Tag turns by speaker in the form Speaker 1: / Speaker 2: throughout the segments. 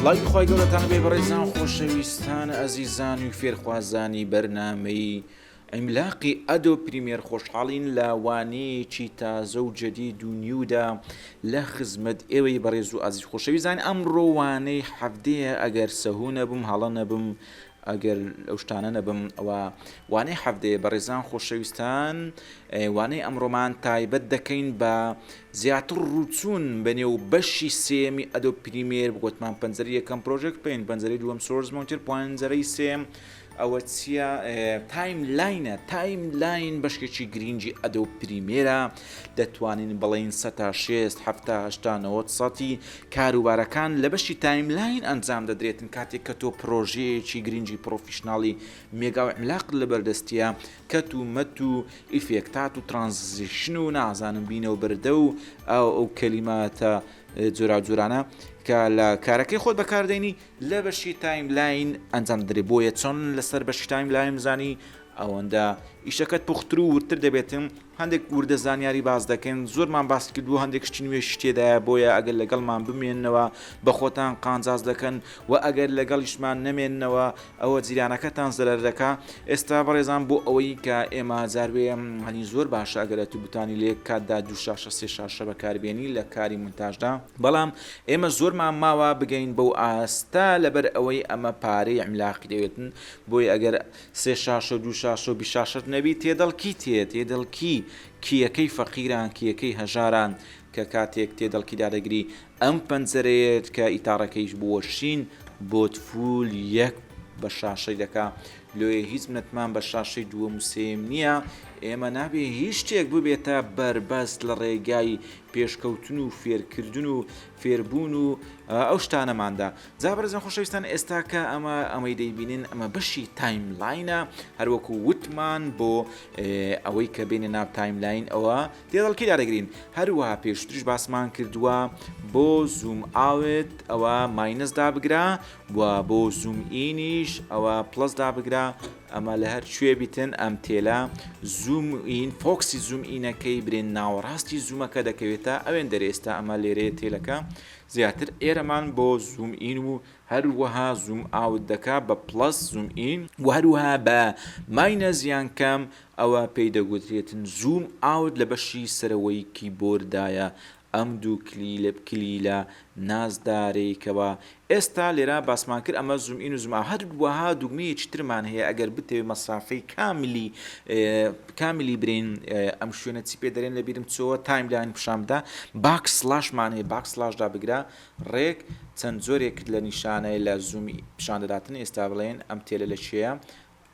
Speaker 1: سڵاوی خۆی گەورەتان بێ بەڕێزان خۆشەویستان ئەزیزان و فێرخوازانی بەرنامەی ئیملاقی ئەدۆ پریمێر خۆشحاڵین لە وانەیەکی تازە و جەدید و نیودا لە خزمەت ئێوەی بەڕێز و ئازیز خۆشەویستان ئەمڕۆ وانەی هەفتەیە ئەگەر سەهوو نەبم هەڵە نەبم ئەگەر ئەو شتانە نەبم ئەوە وانەی هەفتەیە بەڕێزان خۆشەویستان وانەی ئەمڕۆمان تایبەت دەکەین بە زیاتر ڕووچوون بەنێو بەشی سێمی ئەدۆ پریمێر بگوتمان پەنجەرە یەکەم پرۆژێکت بین پەنجەرەی دووەم سۆرس مۆنتر پەنجەرەی سێم ئەوە چییە تایم لاین بەشکێکی گرنگی ئەدۆ پریمێرە دەتوانین بڵین 160 کاروبارەکان لە بەشی تایم لاین ئەنجام دەدرێتن کاتێک کە تۆ پرۆژەیەکی گرنگی پرۆفیشناڵی مێگا و عملاق لەبەردەستیە کەت و مەت و ئیفێکتات و ترانزیشن و نازانم بینە و بردە و ئەو کەلیماتە جۆرانە کە لە کارەکەی خۆت بەکاردێنی لە بەشی تایم لاین ئەنجام دەدرێت بۆیە چۆن لەسەر بەشی تایم لاین بزانی ئەوەندە ئیشەکەت پوختر و ورتر دەبێتم هەندێک وردە زانیاری باز دەکەن زۆرمان باس کردو هەندێک شتی نوێ شتێدایە بۆیە ئەگەر لەگەڵمان بمێننەوە بە خۆتان قانجاز دەکەن و ئەگەر لەگەڵیشمان نەمێننەوە ئەوە جیرانەکەتان زەرەر دەکا ئێستا بەڕێزان بۆ ئەوەی کە ئێمە جاروێ هەنی زۆر باشە ئەگەرێت و بتانی لێک کاتدا 2 شاشە 3 شاشە بەکاربێنی لە کاری مونتاژدا بەڵام ئێمە زۆرمان ماوە بگەین بەو ئاستا لەبەر ئەوەی ئەمە پارەی عملاقی دەوێتن بۆی ئەگەر 3 شاشە 2 شاشە و 20 شاشت نەبی تێدەڵکی تێدەڵکی کیەکەی فەقیران کیەکەی هەژاران کە کاتێک تێدەڵکیدا دەگری ئەم پەنجەرەیەت کە ئیتاڕەکەیش بووە شین بۆت فول یەک بە شاشەی دەکا لۆیە هیچ منەتمان بە شاشەی دووەم و سێم نییە ئێمە نابێ هیچ شتێک ببێتە بەربەست لە ڕێگای پێشکەوتن و فێرکردن و فێربوون و ئەو شتانەماندا جابەرزان خۆشەویستان ئێستا کە ئەمەی دەیبینین ئەمە بەشی تایم لاینە هەروەکو وتمان بۆ ئەوەی کە بینە ناو تایم لاین ئەوە تێدەڵکی دادەگرین هەروەها پێشترش باسمان کردووە بۆ زوم ئاوت ئەوە ماینەس دابگرا و بۆ زوم ئینیش ئەوە پلس دابگرا ئەمە لە هەر کوێ بیتن ئەم تێلا زوم ئین فۆکسی زوم ئینەکەی برێن ناوەڕاستی زوومەکە دەکەوێتە ئەوێن دەرێستا ئەمە لێرەیە تێلەکە زیاتر ئێرەمان بۆ زوم ئین و هەروەها زوم ئاوت دەکا بە پلس زوم ئین و هەروەها بە ماینەس یان کەم ئەوە پێی دەگوترێتن زوم ئاوت لە بەشی سەرەوەی کیبۆردایە ئەم دوو کلیلە نازدارێکەوە ئێستا لێرە باسمان کرد ئەمە زوم ئین و زوم ئاو هەروەها دوگمەیەکی ترمان هەیە ئەگەر بتەوێت مەسافەی کاملی برین ئەم شوێنە چی پێ دەرێن لە بیرم چۆوە تایم لاین پیشامدا باک سلاشمان هەیە باک سلاشدا بگرا ڕێک چەند زۆرێک لە نیشانەی لە زومی پیشان دەداتن ئێستا بڵێن ئەم تێلە لە کوێیە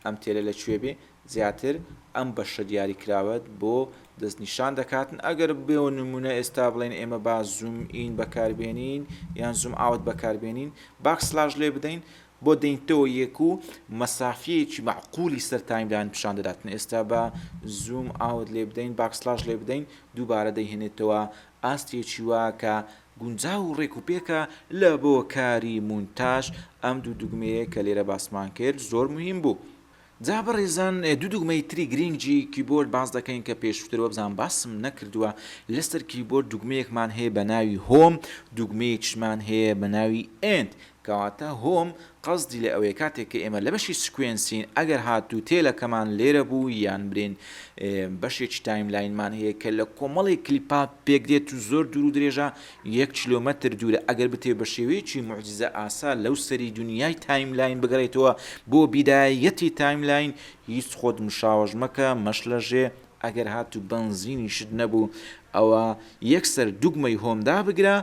Speaker 1: ئەم تێلە لە کوێ بێ زیاتر ئەم بەشە دیاری کراوەت بۆ دەست نیشان دەکاتن ئەگەر بێ نمونە ئێستا بڵێن ئێمە با زوم ئین بەکاربێنین یان زوم ئاوت بەکاربێنین باک سلاش لێ بدەین بۆ دەینتەوە یەک و مەسافەیەکی معقولی سەر تایم لاین پیشان دەداتن ئێستا بە زوم ئاوت لێ بدەین باک سلاش لێ بدەین دووبارە دەیهێنێتەوە ئاستێکی وا کە گونجا و ڕێکوپێکە لە بۆ کاری مونتاژ ئەم دوو دوگمەیە کە لێرە باسمان کرد زۆر مهم بوو جا بەڕێزان دوو دوگمەی تری گرنگی کیبۆرد باز دەکەین کە پێشترەوە بزان باسم نەکردووە لەسەر کیبۆرد دوگمەیەکمان هەیە بە ناوی هۆم دوگمەیەکشمان هەیە بە ناوی ئێند کەواتە هۆم قەزدی لە ئەوەیە کاتێک کە ئێمە لە بەشی سکوێنسین ئەگەر هاتوو تێلەکەمان لێرە بوو یان برین بەشێکی تایم لاینمان هەیە کە لە کۆمەڵی کلیپا پێک و زۆر دوور و درێژە 1 کیلۆمەتر دوورە ئەگەر بتێ بە شێوەیەکی معجزە ئاسا لەو سەری دنیای تایم لاین بگەڕێتەوە بۆ بیدایەتی تایم لاین هیچ خۆت مشاوەژ مەکە مەشلەژێ ئەگەر هاتوو بنزینی شت نەبوو ئەوە یەکسەر دوگمەی هۆمدا بگرە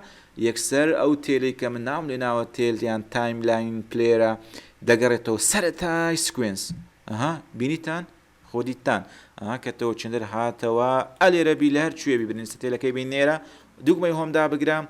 Speaker 1: یەکسەر ئەو تێلەی کە من ناوم لێناوە تێلیان تایم لاین پلێرە دەگەڕێتەوە سەرەتای سکوێنس بینیتان خۆدیتان کەتەوە چندر هاتەوە ئەلێرە بی لە هەر کوێ ببرین تێلەکەی بین نێرە دوگمەی هۆمدا بگرام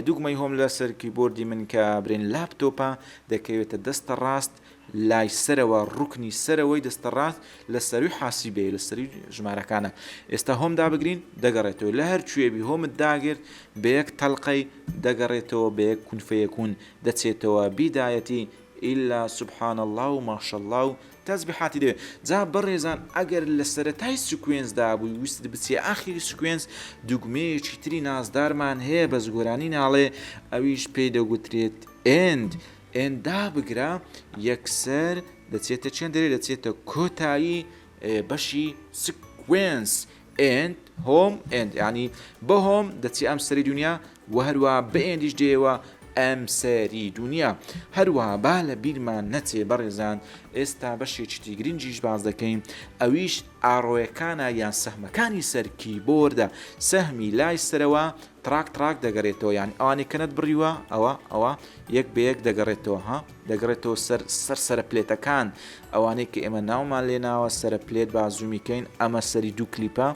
Speaker 1: دوگمەی هۆم لەسەر کیبۆردی من کە برین لاپتۆپە دەکەوێتە دەستە ڕاست لای سەرەوە ڕوکنی سەرەوەی دەستە ڕاست لە سەروی حاسیبێ لە سەری ژمارەکانە ئێستا هۆمدا بگرین دەگەڕێتەوە لە هەر کوێبی هۆمت داگرت بە یەک تەڵقەی دەگەڕێتەوە بە یەک کونفەیەکون دەچێتەوە بیدایەتی ئیلا سبحان الله و ماشەڵڵا و تەسبیحاتی دەوێت جا بەڕێزان ئەگەر لە سەرەتای سکوێنسدا بووی ویست بچێ ئاخری سکوێنس دوگمەیەکی تری نازدارمان هەیە بە زگۆرانی ناڵێ ئەویش پێی دەگوترێت ئێندا بگرا یەکسەر دەچێتە چێن دەرێ دەچێتە کۆتایی بەشی سکوێنس ئند هۆم ئند ینی بە هۆم دەچی ئەم سەری دنیا و هەروە بە ئێندیش دێوە ئەم سەری دنیا هەروەها با لە بیرمان نەچێ بەڕێزان ئێستا بەشێکی گرنگیش باز دەکەین ئەویش ئاڕۆیەکانە یان سەهمەکانی سەرکی بۆردە سەهمی لای سەرەوە تراک دەگەڕێتەوە یان ئەوانێ کەنت بڕیوە ئەوە یەک بەیەک دەگەڕێتەوە دەگەڕێتەوە سەر پلێتەکان ئەوانەی کە ئێمە ناومان لێناوە سەر پلێت بازوومیکەین ئەمە سەری دوو کلیپە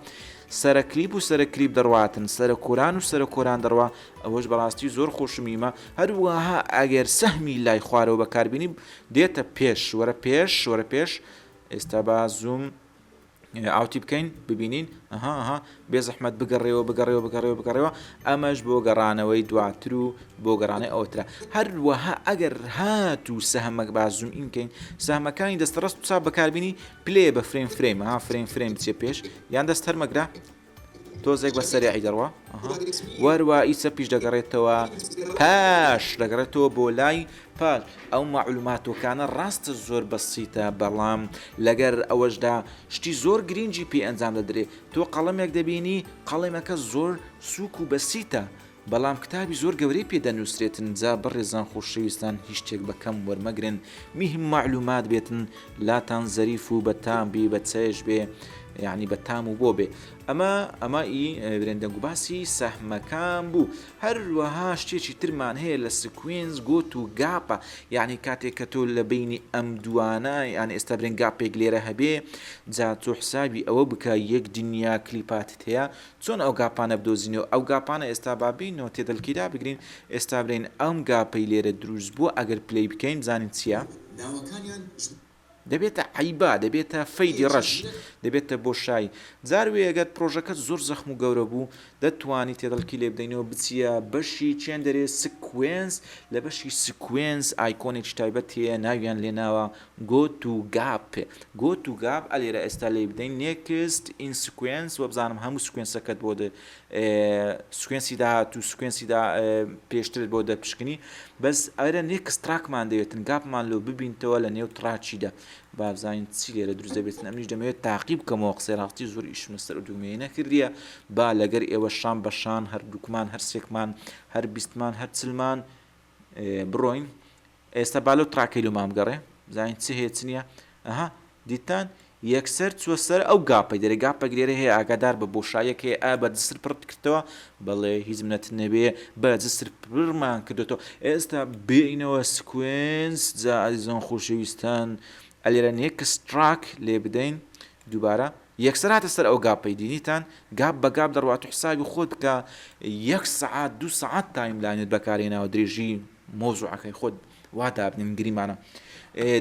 Speaker 1: سەرە کلیپ و سەرە کلیپ دەڕواتن سەرە کۆران و سەرە کۆران دەڕوا ئەوەش بەڕاستی زۆر خۆشمیمە هەروەها ئەگەر سەهمی لای خوارەوە بەکاربیێنی دێتە پێش وەرە پێش ئێستا با زوم ئاوتی بکەین ببینین بێ زەحمەت بگەڕێەوە ئەمەش بۆ گەڕانەوەی دواتر و بۆ گەڕانەی ئەوترا هەروەها ئەگەر هات و سەهمەک بازوم ئینکەین سەهمەکانی دەستڕست و چا بەکاربیێنی پلێ بە فرێم بچێ پێش یان دەست هەرمەگرا تۆزێک بە سەری ئەیدەڕوە وەروە ئیسە پیش دەگەڕێتەوە پاش دەگەڕێتەوە بۆ لای پاش ئەو معلوماتۆکانە ڕاستە زۆر بەسیتە بەڵام لەگەر ئەوەشدا شتی زۆر گرنگی پێ ئەنجام دەدرێت تۆ قەڵەمێک دەبینی قەڵێمەکە زۆر سووک و بەسیتە بەڵام کتابی زۆر گەورەی پێ دەنووسرێتن جا بەڕێزان خۆشەویستان هیچ شتێک بەکەم وەرمەگرن میهم معلومات بێتن لاتان زەریف و بەتام بی بە چێش بێ یعنی بە تام و بۆ بێ ئەمە برێندەنگ و باسی سەهمەکان بوو هەروەها شتێکی ترمان هەیە لە سکوێنس گۆت و گاپە یعنی کاتێک کە تۆ لە بینی ئەم دوانە یعنی ئێستا برێن گاپێک لێرە هەبێ جا تۆ حسابی ئەوە بکە یەک دنیا کلیپاتت هەیە چۆن ئەو گاپانە بدۆزینەوە ئەو گاپانە ئێستا بابینەوە تێدەلکیدا بگرین ئێستا برێن ئەم گاپەی لێرە دروست بووە ئەگەر پلەی بکەین زانین چییە؟ دەبێتە عیبا دەبێتە فەیدی ڕەش دەبێتە بۆشایی جاروێ ئەگەر پرۆژەکەت زۆر زەخم و گەورە بوو دەتوانی تێدەڵکی لێ بدەینەوە بچیە بەشی چێن دەرێ سکوێنس لە بەشی سکوێنس ئایکۆنێکی تایبەت هەیە ناویان لێناوە گۆت و گاپ ئەلێرە ئێستا لێ بدەین نێکست ئین سکوێنس وە بزانم هەموو سکوێنسەکەت بۆ سکوێنسی داهات و سکوێنسیدا پێشترت بۆ دەپشکنی بەس ئەرە نێکستراکمان دەوێتن گاپمان لۆ ببینتەوە لە نێو تراچیدا بابزانین چی لێرە دروست دەبێتن ئەمریش دەمەوێت تاقیب بکەمەوە قسەی ڕاستی زۆر ئیشمە سەر دوگمەیە نەکردیە با لەگەر ئێوە شان بەشان هەردووکمان هەرسێکمان هەر بیستمان هەر چلمان بڕۆین ئێستا بالۆ تراکەی لەمام گەڕێ زانین چ هەیە چ نییە دیتان یەکسەر چوە سەر ئەو گاپەی دەرێ گاپە گرێرە هەیە ئاگادار بە بۆشایەک هەیە بە جسر پڕت کردەوە بەڵێ هیچ منەت نەبێ بە جسر پڕمان کردێتەوە ئێستا بینەوە سکوێنس جا ئازیزان خۆشەویستان ئەلێرە نێکستراک لێ بدەین دووبارە یەکسەر هاتە سەر ئەو گاپەی دینیتان گاپ بە گاپ دەڕوات و حسابی خۆت بکە 1 سعات 2 سعات تایملاینت بەکارێناوە درێژی مۆزوعەکەی خۆت وا دابنین گریمانە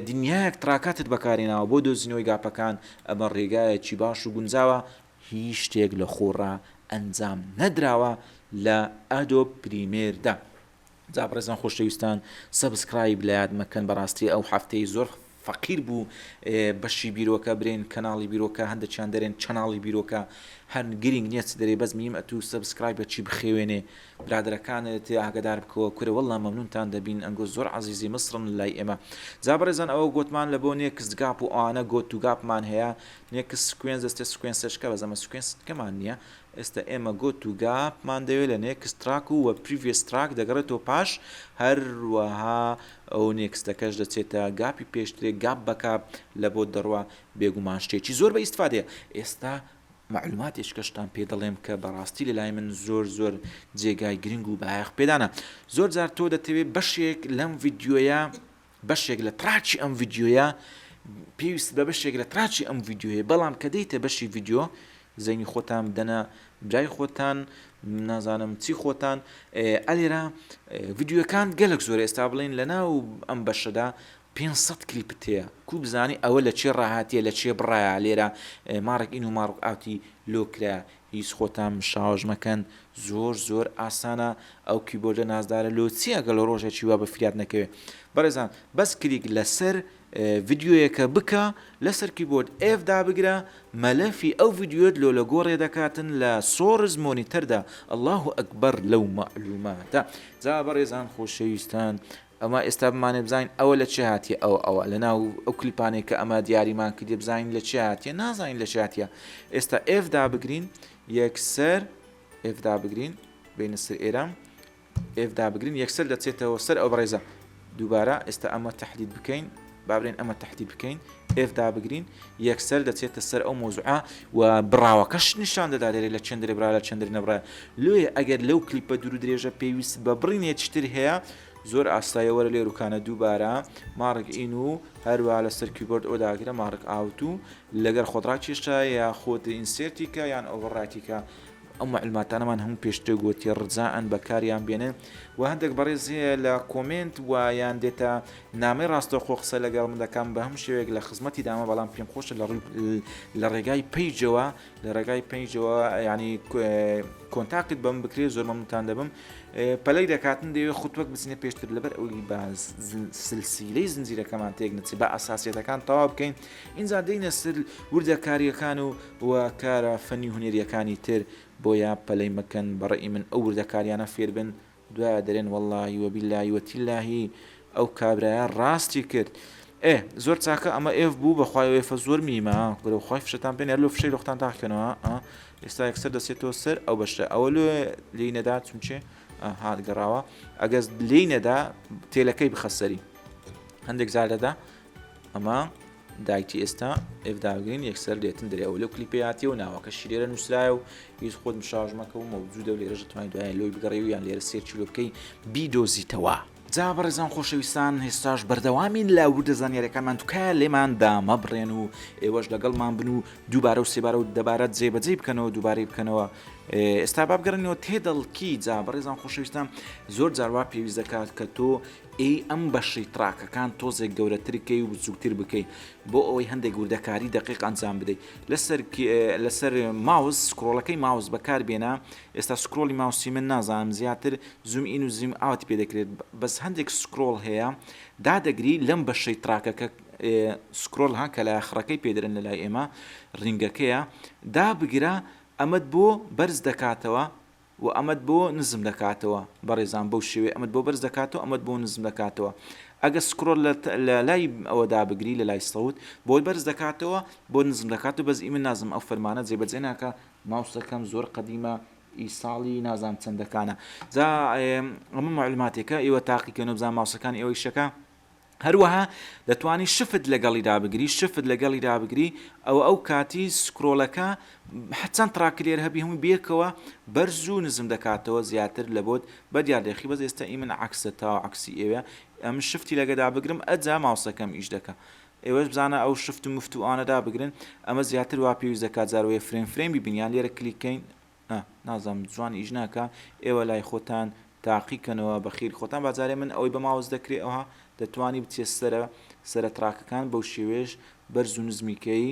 Speaker 1: دنیایەک تراکاتت بەکارێناوە بۆ دۆزینەوەی گاپەکان ئەمە ڕێگایەکی باش و گونجاوە هیچ شتێک لە خۆڕا ئەنجام نەدراوە لە ئەدۆب پریمێردا جا بەڕێزان خۆشەویستان سەبسکرایب لە یاد مەکەن بەڕاستی ئەو هەفتەی زۆر فەقیر بوو بەشی بیرۆکە برێن کەناڵی بیرۆکە هەندێکیان دەرێن چەناڵی بیرۆکە هەر گرنگ نییە دەرێ بەس میم ئەتو سەبسکرایب بە چی بخێوێنێ برادرەکانت ئاگدار بکەوە کورە وەڵام مەمنونتان دەبین ئەنگۆ زۆر عەزیزی مصرن لای ئێمە جا بەڕێزان ئەوە گوتمان لە بۆ نێکست گاپ و ئەوانە گۆت و گاپمان هەیە نێکست سکوێنس دەستێ سکوێنسەشکە بەزەمە سکوێنسکەمان نییە ئێستا ئێمە گۆت و گاپمان دەوێت لە نێکست تراک و وە پریڤیەس تراک دەگەڕێتەوە پاش هەروەها ئەو نێکستەکەش دەچێتە گاپی پێشترێ گاپ بەکاپ لە بۆ دەڕوا بێگومان شتێکی زۆر بە ئیستفادەیە ئێستا معلوماتێشکەشتان پێ دەڵێم کە بەڕاستی لە لای من زۆر جێگای گرنگ و بایەخ پێدانە زۆر جار تۆ دەتەوێت بەشێک لەم ڤیددیۆیە بەشێک لە تراچی ئەم ڤیددیۆیە پێویست بە بەشێک لە تراچی ئەم ڤیددیۆیە بەڵام کە دەیتە بەشی ڤیددیۆ زەینی خۆتان بدەنە برای خۆتان نازانم چی خۆتان ئەلێرە ڤیددیۆکان گەلک زۆر ئێستا بڵێن لە ناو ئەم بەشەدا 500 کلیپت هەیە کو بزانی ئەوە لە چێ ڕاهاتیە لە چێ بڕایە لێرە ماڕێک ئین و ماڕک ئاوتی لۆکرا هیچ خۆتان شاژ مەکەن زۆر ئاسانە ئەو کیبۆردە نازدارە لۆ چی ئەگەڵ ڕۆژێکی وا بە فریاد نەکەوێت بەڕێزان بەس کلیک لەسەر ڤیددیویەکە بکە لەسەر کیبۆرد ئێفدا بگرە مەلەفی ئەو ڤیددیۆت لۆ لە گۆڕێ دەکاتن لە سۆرز مۆنیتەردا الله ئەکبەر لەو مەعلوماتە جا بەڕێزان خۆشەویستان ئەمە ئێستا بمانێ بزین ئەوە لە چه هااتێ ئەوە لە ناو ئەو کلیپانێک کە ئەمە دیاریمان کردێ بزین لە چه هااتێ نازانین لە چاتە ئێستا ئێفدا بگرین یەکسەر ئێفدا بگرین بینە سەر ئێرام ئێفدا بگرین یەکسەر دەچێتەوە سەر ئەو بەڕێزە دووبارە ئێستا ئەمە تەحدید بکەین بابرێن ئەمە تەحدید بکەین ئێفدا بگرین یەکسەر دەچێتە سەر ئەو مۆزوعە و بڕاوەکەش نیشان دەدا دەرێ لە چندری برا لە چندری نەبرا لێ ئەگەر لەو کلیپە دوور درێژە پێویست بە بڕینێ چتر هەیە زۆر ئاستایەوەرە لێروکانە دووبارە مارک ئین و هەروە لەسەر کیبۆرد ئۆداگرە مارک ئاوت و لەگەر خۆدرا کێشتا یا خۆت ئینسێرتیکە یان ئۆڤڕاتیکە ئەم معلوماتانەمان هەموو پێشتە گوتی ڕزان بەکاریان بێنن و هەندێک بەڕێزیە لە کۆمنت و یان دێتە نامەی ڕاستەوخۆ قسە لەگەڵ من دەکەم بە هەم شێوێک لە خزمەتی دامە بەڵام پێم خۆشە لە ڕێگای پیجەوە لە ڕێگای پیجەوە ینی کۆنتاکت بەم بکرێ زۆر مەمنوتان دەبم پەلەی دەکاتن دەوێت خوتوەک بچینە پێشتر لەبەر ئەوی بە سلسیلەی زنجیرەکەمان تێک نچێت بە ئاساسیەتەکان تەواو بکەین اینجا دەینە سر وردەکاریەکان و کارە فەنی هونێریەکانی تر بۆیە پەلەی مەکەن بەڕێی من ئەو وردەکاریانە فێر بن دوایە دەرێن وەڵڵاهی وەبیللهی وەتیللهی ئەو کابرایە ڕاستی کرد زۆر چاکە ئەمە ئێف بوو بەخوای ئێفە زۆر میمە گرەخوای فشتان پێێن لۆ فشەی لەختان تاکەنەوە ئێستا یەکسەر دەسێتەوە سەر ئەو بەشە ئەوە لێ نەدا چونچێ هاگەڕاوە ئەگەز لێ نەدا تێلەکەی بخەسەری هەندێک زارەدا ئەمە دایتی ئێستا ئێفداگرین یەکسەر دێتن دەرێەوە لەو کلیپیاتی و ناوەکە شیرێرە نووسرایە و هیچ خۆت مشاژمەکە و مەوجودە و لێرەژە توانای دوای لۆی بگەڕێ و یان لێرە سێر چیلۆ بکەی بیدۆزیتەوە جا بەڕێزان خۆشەویستان هێستاش بەردەوامین لە وردە زانیاریەکانمان توکایە لێمان دامە بڕێن و ئێوەش لەگەڵمان بن و دووبارە و سێبارە و دەبارەت جێبەجێ بکەنەوە دووبارەی بکەنەوە ئێستا بابگەڕنەوە تێدەڵکی جا بەڕێزان خۆشەویستان زۆر جاروا پێویست دەکات کە تۆ ئەم بەشی تراکەکان تۆزێک گەورەترکەی و بچووکتر بکەیت بۆ ئەوەی هەندێک وردەکاری دقیق ئەنجام بدەیت لەسەر ماوس سکرۆڵەکەی ماوس بەکار بێنە ئێستا سکرۆلی ماوسی من نازانم زیاتر زوم ئین و زیم ئاوت پێ دەکرێت بەس هەندێک سکرۆڵ هەیە دادەگری لەم بەشەی تراکەکە سکرۆل ها کە لە ئاخرەکەی پێدرن لە لای ئێمە ڕینگەکەیە دابگرە ئەمەد بۆ بەرز دەکاتەوە و ئەمەد بۆ نزم دەکاتەوە بەڕێزان بەو شێوێ ئەمەد بۆ بەرز دەکاتەوە ئەمەد بۆ نزم دەکاتەوە ئەگە سکرۆل لە لای ئەوەدا بگری لە لای سەوت بۆی بەرز دەکاتەوە بۆ نزم دەکاتەوە بەس ئیمن نازم ئەو فەرمانە جێبەجێ ناکە ماوسەکەم زۆر قەدیمە ئیساڵی نازام چەندەکانە جا ئەمە معلوماتێکە ئێوە تاقیکەن و بزان ماوسەکان ئێوەی شەکە هەروەها دەتوانی شفت لەگەڵی دابگری شفت لەگەڵی دابگری ئەو کاتی سکرۆلەکە حچەند تراکلێر هەبی هەموو بێکەوە بەرز و نزم دەکاتەوە زیاتر لە بۆت بە دیاردەخی بەس ئێستا ئیمن عکسە تا عکسی ئێوە ئەم شفتی لەگەدا بگرم ئەجا ماوسەکەم ئیش دەکە ئێوەش بزانە ئەو شفت و مفت و ئانەدا بگرن ئەمە زیاتر وا پێویست دەکات جاروێ فرێمی بینیان لێرە کلیکەین نازانم جوان ئیش ناکە ئێوە لای خۆتان تاقیکەنەوە بەخیر خۆتان بازارێ من ئەوەی بە ماوس دەکرێت ئەوها دەتوانی بچێت سرە تراکەکان بەو شێوێش بەرز و نزمیکەی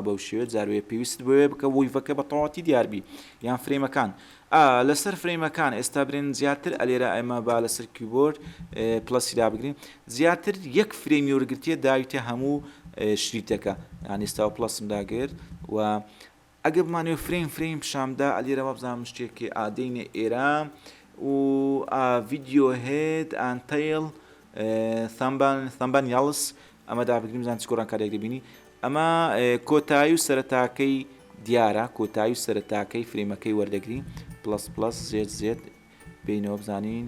Speaker 1: بەو شێوێت جاروێ پێویست بۆێ بکە ویڤەکە بە تەواتی دیاربی یان فرێمەکان لەسەر فرێمەکان ئێستا برێن زیاتر ئەلێرە ئەمە با لەسەر کیبۆرد پلەسیدا بگرین زیاتر یەک فرێمی وەرگرتیە داویتە هەموو شریتەکە یان ئێستا پلەسم داگرت و ئەگە بمانێ فرێم پیشامدا ئەلێرەوە بزانم شتێکی ئادەینە ئێرە و ڤیددیۆ هێد ئانتەیل ثەمبان یاڵس ئەمە دابگرین بزان چکۆڕان کارێک دەبینی ئەمە کۆتایی و سەرەتاکەی دیارە کۆتایی و سەرەتاکەی فرێمەکەی وەردەگرین پلس زێت بینەوە بزانین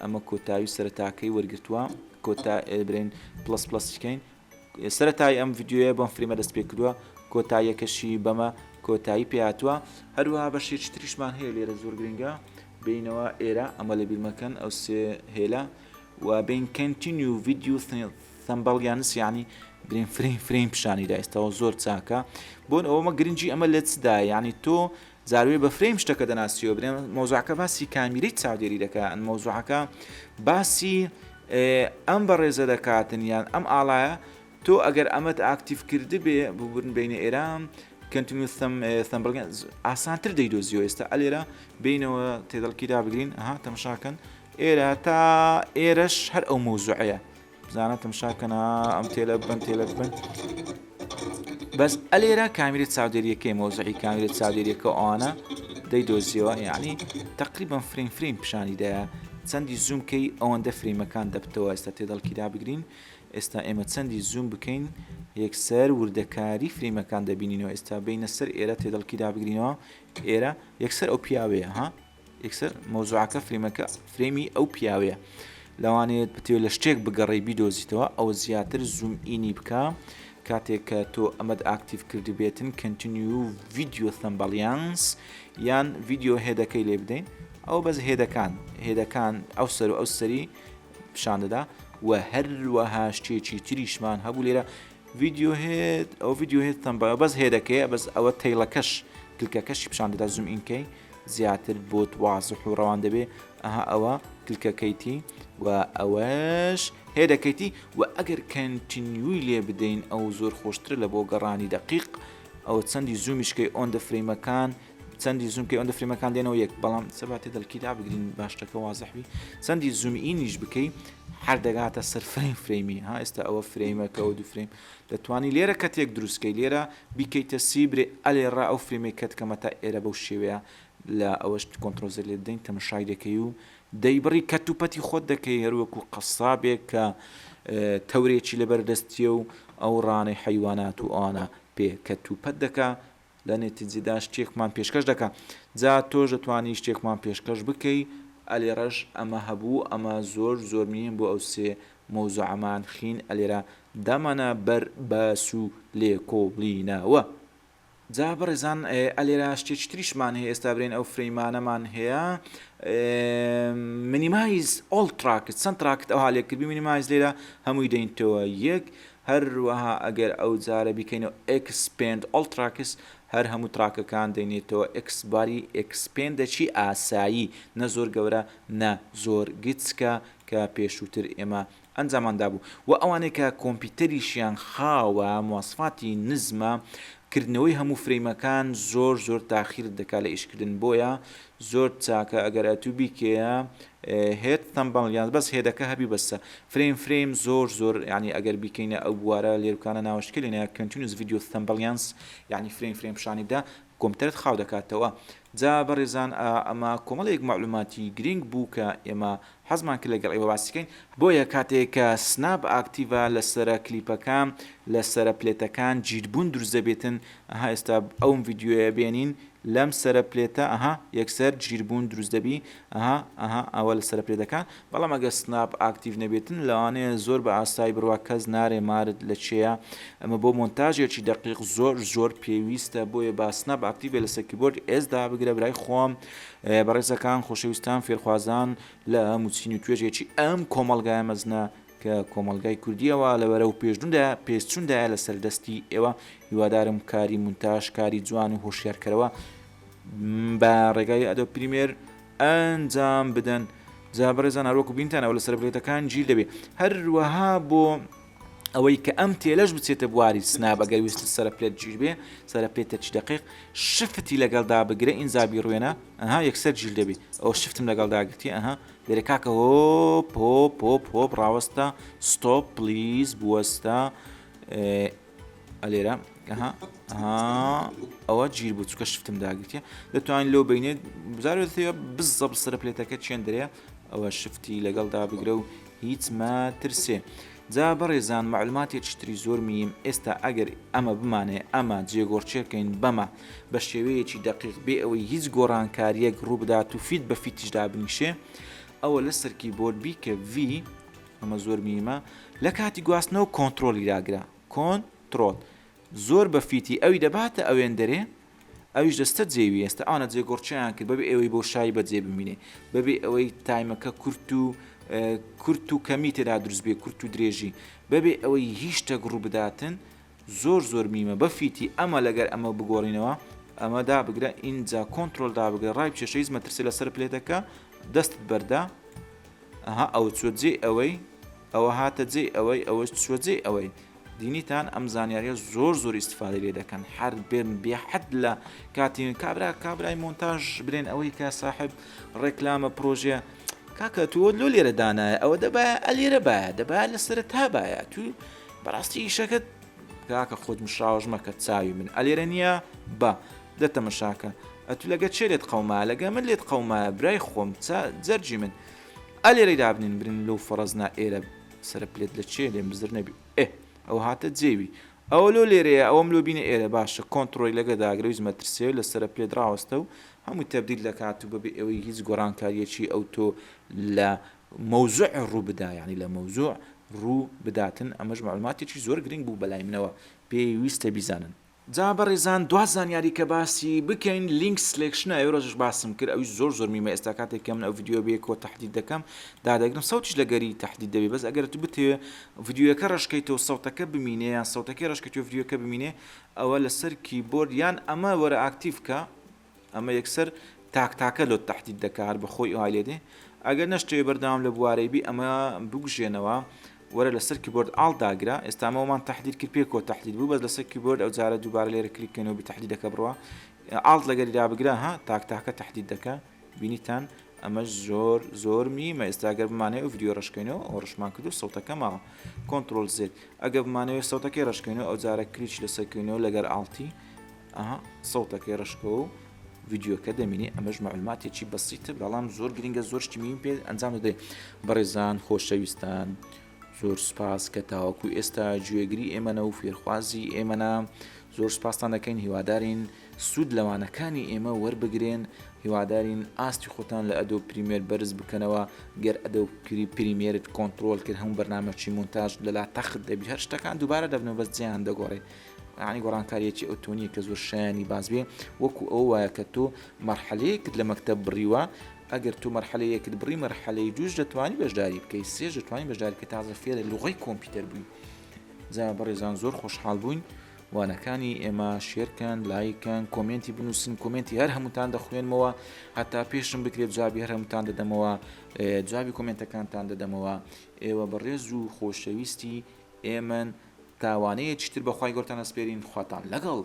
Speaker 1: ئەمە کۆتایی و سەرەتاکەی وەرگرتووە برێن پلسیکەین سەرەتای ئەم ڤیددیۆیە بۆم فرێمە دەست پێ کردووە کۆتاییەکەشی بەمە کۆتایی پێهاتووە هەروەها بەشێکی تریشمان هەیە لێرە زۆر گرنگە بینەوە ئێرە ئەمە لە بیرمەکەن ئەو سێ هێلا و بین کنتینیو ڤیددیو ثەمبەڵ یانس یعنی برین فریم پیشانیدا ئێستاەوە زۆر چاکە بۆن ئەوەمە گرنگی ئەمە لە چدا ینی تۆ زاروێ بە فریم شتەکە دەناسیەوە برێن مۆزوعەکە باسی کامیرەی چاودێری دەکات مۆزوعەکە باسی ئەم بەڕێزە دەکاتن یان ئەم ئاڵایە تۆ ئەگەر ئەمەت ئاکتیف کردی بێ ببرن بینە ئێرام کنتینیو ثەمبەڵ ئاسانتر دەیدۆزیەوە ئێستا ئەلێرە بینەوە تێدەڵکیدا بگرین تەماشاکەن ئێرە تا ئێرەش هەر ئەو مۆزوعەیە بزانە تەماشاکەنا ئەم تێلە بن بەس ئەلێرە کامێرە چاودێریەکەی مۆزعی کامێرە چاودێریەکە ئەوانە دەیدۆزیەوە یعنی تقریبا فریم پیشانیدایە چەندی زوومکەی ئەوەندە فریمەکان دەبتەوە ئێستا تێدەڵکیدا بگرین ئێستا ئێمە چەندی زووم بکەین یەکسەر وردەکاری فریمەکان دەبینینەوە ئێستا بینە سەر ئێرە تێدەڵکیدا بگرینەوە ئێرە یەکسەر ئەو پیاوەیە ها یەکسەر مۆزوعەکە فریمی ئەو پیاوەیە لەوانێت بتوێت لە شتێک بگەڕێی بیدۆزیتەوە ئەوە زیاتر زووم ئینی بکە کاتێک کە تۆ ئەمەد ئاکتیڤ کردی بێتن کنتینیو ڤیدیۆ ثەمبەڵیانس یان ڤیدیۆ هێدەکەی لێ بدەین ئەو بەس هێدەکان ئەو سەر و ئەو سەری پیشان دەدا و هەروەها شتێکی تریشمان هەبوو لێرە ڤیدیۆ هێد ئەو ڤیدیۆ هێد تەمبە بەس هێدەکەیە بەس ئەوە تەیڵەکەش کلکەکەشی پیشان دەدا زوم ئینکەی زیاتر بۆت وازح و ڕەوان دەبێ ئەوە کلکەکەیتی و ئەوەش هێدەکەیتی و ئەگەر کەنتینیوی لێ بدەین ئەو زۆر خۆشترە لە بۆ گەڕانی دەقیق ئەو چەندی زومیشکەی ئۆندە فریمەکان چەندی زومکەی ئەوەندە فریمەکان دێنەوە یەک بەڵام سەباتێ دەڵکیدا بگرین باشتەکە وازەحوی چەندی زومئینیش بکەی هەر دەگاتە سەر فریمی ها ئێستا ئەوە فرێمەکە و دو فریم دەتوانی لێرە کەتێک دروستکەی لێرە بیکەیتە سیبرێ ئەلێڕا ئەو فریمێک کەت کەمەتە ئێرە بەو شێوەیە لە ئەوەش کۆنتترۆزە لێ دەین تەمەشای دەکەی و دەیبڕی کەتوپەتی خۆت دەکەی هەروەکو قەسابێک کە تەورێکی لەبەردەستیە و ئەو ڕانەی حیوانات و ئەوانە پێ کەتوپەت دەکا لە نێتیجیدا شتێکمان پێشکەش دەکات جا تۆش دەتوانی شتێکمان پێشکەش بکەی ئەلێرەش ئەمە هەبوو ئەمە زۆر مین بۆ ئەو سێ مۆزوعەمان خین ئەلێرە دەمەنە بەر بەس و لێکۆڵینەوە جا بەڕێزان ئەلێرە شتێکی تریشمان هەیە ئێستا برێن ئەو فرەیمانەمان هەیە منیمایز ئۆڵ تراکت چەند تراکت ئەو هالێکردبی منیمایز لێرە هەمووی دەینتەوە یەک هەروەها ئەگەر ئەو جارە بیکەینەوە ئەکسپێند ئۆڵ تراکس هەر هەموو تراکەکان دەینێتەوە ئەکسباری ئەکسپێندەچی ئاسایی نە زۆر گەورە نە زۆر گچکە کە پێشووتر ئێمە ئەنجامان بوو و ئەوانەیە کە کۆمپیوتەریشیان خاوە مواصفاتی نزمە کردنەوەی هەموو فرەیمەکان زۆر تاخیر دەکات لە ئیشکردن بۆیە زۆر چاکە ئەگەر ئەتوو بیکەیە هێت تەمبەڵیان بەس هێدەکە هەبی بەسە فریم زۆر ینی ئەگەر بیکەینە ئەو بوارە لێرکانە ناوەشکلێنە کنتینوس ڤیدیۆ ثەمبەڵیانس ینی فریم پیشانیدا کۆمپیوتەرت خاو دەکاتەوە جا بەڕێزان ئەمە کۆمەڵێک معلوماتی گرنگ بوو کە ئێمە حەزمان کرد لەگەڵ ئێوە باسیکەین بۆیە کاتێک کە سناب ئاکتیڤە لەسرە کلیپەکان لەسرە پلێتەکان گیربوون دروست دەبێتن ئێستا ئەوم ڤیدیۆیە بێنین لەم سرە پلێتە یەکسەر گیربوون دروست دەبی ئەوە لە سرە پلێتەکان بەڵام ئەگە سناب ئاکتیڤ نەبێتن لەوانەیە زۆر بە ئاسایی بڕوا کەس نارێ مارت لە چێە ئەمە بۆ مۆنتاژێکی دقیق زۆر پێویستە بۆیە با سناب ئاکتیڤە لەسەر کیبۆرد ئێسدا بگرە برای خۆم بەڕێزەکان خۆشەویستان فێرخوازان لە هەموو و توێژێکی ئەم کۆمەڵگای مەزنە کە کۆمەلگای کوردیەوە لەبەرە و پێشچوندایە لە سەردەستی ئێوە هیوادارم کاری مونتاژ کاری جوان و هۆشیارکەرەوە بە ڕێگای ئەدۆ پریمێر ئەنجام بدەن جا بەڕێزان هەروەکو بینتانەوە لە سەرپلێتەکان گیر دەبێت هەروەها بۆ ئەوەی کە ئەم تێلەش بچێتە بواری سناب ئەگەر ویست سەرە پلێت گیر بێ سەرە پلێتە چ دقیق شفتی لەگەڵدا بگرە ئینزابی ڕوێنە یەکسەر گیر دەبێت ئەو شفتم لەگەڵداگرتی لێرە کاکە هۆپ ڕاوەستە ستۆپ پلیز بوەستە ئەلێرە ئەوە گیر بوو چکە شفتم داگرتیە دەتوانین لەو بینێت بزارێتەوە بزە سەرە پلێتەکە چێن دەرەیە ئەوە شفتی لەگەڵدا بگرە و هیچ ماترسێ جا بەڕێزان معلوماتێکی تری زۆر میم ئێستا ئەگەر ئەمە بمانێ ئەمە جێگۆڕچێکەین بەمە بە شێوەیەکی دقیق بێ ئەوەی هیچ گۆڕانکاریەک ڕوو بدات و فیت بە فیتیشدا بنیشێ ئەوە لەسەر کیبۆرد بیکە ڤی ئەمە زۆر میمە لە کاتی گواستنەوە کۆنتترۆلی راگرا کۆنتترۆل زۆر بە فیتی ئەوی دەباتە ئەوێن دەرێ ئەویش دەستە جێوی ئێستا ئەوانە جێگۆڕچیان کرد بەبێ ئەوەی بۆ شای بەجێ ببینێ بەبێ ئەوەی تایمەکە کورت و کەمی تێدا دروست بێ کورت و درێژی بەبێ ئەوەی هیچ شتێک ڕوو بداتن زۆر میمە بە فیتی ئەمە لەگەر ئەمە بگۆڕینەوە ئەمە دابگرە ئینجا کۆنتترۆل دابگرە ڕای بچێشەیز مەترسی لەسەر پلێتەکە دەستت بەردا ئەوە چوە جێ ئەوەی ئەوە هاتە جێ ئەوەی ئەوەش چوە جێ ئەوەی دینیتان ئەم زانیاریە زۆر ئیستیفادە لێ دەکەن هەر بێن بێحەد لە کاتی کابرای مۆنتاژ برێن ئەوەی کە ساحب ڕێکلامە پرۆژێ کاکە تۆ لۆ لێرە دانایە ئەوە دەبە ئەلێرە باە دەبا لەسرە تا باە تو بەڕاستی ئیشەکەت کاکە خۆت مشراوەژ مەکە چاوی من ئەلێرە نییە بە دەتەمەشاکە ئەتو لەگە چێ لێت قەوما لەگە من لێت قەوما برای خۆم جەرجی من ئەلێرەی دابنین برن لەو فەڕەزنا ئێرە سرە پلێت لە چێ لێم بزر نەبی ئەو هاتە جێوی ئەوە لۆ لێرەیە ئەوەم لۆ بینە ئێرە باشە کۆنتڕۆی لەگە داگرەویز مەترسێ لە سرە پلێت ڕاوەستە و هەموو تەبدیل لە کات و بەبێ ئەوەی هیچ گۆڕانکاریەکی ئەو تۆ لە مەوزوع ڕوو بدا یعنی لە مەوزوع ڕوو بداتن ئەمەش معلوماتێکی زۆر گرنگ بوو بەلای منەوە پێویستە بیزانن جا بەڕێزان دوا زانیاری کە باسی بکەین لینک سلێکشنە ئێوڕۆژش باسم کرد ئەوی زۆر میمە ئێستا کاتێک من ئەو ڤیددیو بەیەکەوە تهدید دەکەم دادەگرم سەوتیش لەگەری تهدید دەبێت بەس ئەگەر تو بتێ ڤیددیوەکە ڕشکەیتەوە سەوتەکە بمینێ یان سەوتەکەی ڕشکەیتەوە ڤیددیوەکە بمینێ ئەوە لەسەر کیبۆرد یان ئەمە وەرە ئاکتیڤکە ئەمە یەکسەر تاکتاکە لۆ تهدید دەکات بەخۆی ئەوای لێدێ ئەگەر نەشتێ بەردەوام لە بوارەیبی ئەمە بگوژێنەوە وەرە لەسەر کیبۆرد ئاڵ داگرا ئێستامەوەمان تهدید کرد پێکەوە تهدید بوو بەس لەسەر کیبۆرد ئەو جارە دووبارە لێرە کلیککەنەوە تهدیدەکە بڕوە ئاڵ لەگەری دابگرا ها تاکتاکە تهدید دەکە بینیتان ئەمەش زۆر میمە ئێستاگەر بمانێ و ڤیددیو ڕشکەینەوە ئەو ڕشمان کرد و سەوتەکە ماوە کۆنتترۆل زێت ئەگە بمانەوە سەوتەکەی ڕشکەینەوە ئەو جارە کلیچ لەسەرکەینەوە لەگەر ئاڵتی ئەها سەوتەکەی ڕشکەوە و ڤیددیوەکە دەمینێ ئەمەش معلوماتێکی بەسیتە بەڵام زۆر گرنگە زۆر شتی میم پێ ئەنجام دەدەێ بەڕێزان خۆشەویستان زۆر سپاس کە تاوەکو ئێستا گوێگری ئێمەنە و فێرخوازی ئێمەە زۆر سپاسان دەکەین هیوادارین سوود لەوانەکانی ئێمە وەربگرێن هیوادارین ئاستی خۆتان لە ئەدۆ پریمێر بەرز بکەنەوە گەر ئەدە پریمێرت کۆنتترۆل کرد هەموو بەرنامەچی مونتاژ لەلا تەخت دەبی هەر شتەکان دووبارە دەبنەوە بەس جیان دەگۆڕێ عنی گۆڕانکاریەکی ئۆتۆنیە کە زۆر شایانی باز بێ وەکو ئەو وایە کە تۆ مەرحەلەیەکت لە مەکتەب بڕیوە ئەگەر تو مەرحەلەیەکت بڕی مەرحەلەی دووش دەتوانی بەشداری بکەیت سێ دەتوانی بەشداری کە تازە فێرە لوغەی کۆمپیوتەر بووی جا بەڕێزان زۆر خۆشحاڵ بووین وانەکانی ئێمە شێرکەن لایکەن کۆمنتی بنووسن کۆمنتی هەر هەمووتان دەخوێنمەوە هەتا پێشم بکرێت جوابی هەر هەمووتان دەدەمەوە جوابی کۆمنتەکانتان دەدەمەوە ئێوە بەڕێز و خۆشەویستی ئێمن تاوانەیە چتر بەخوای گەورتان ئەسپێرین خواتان لەگەڵ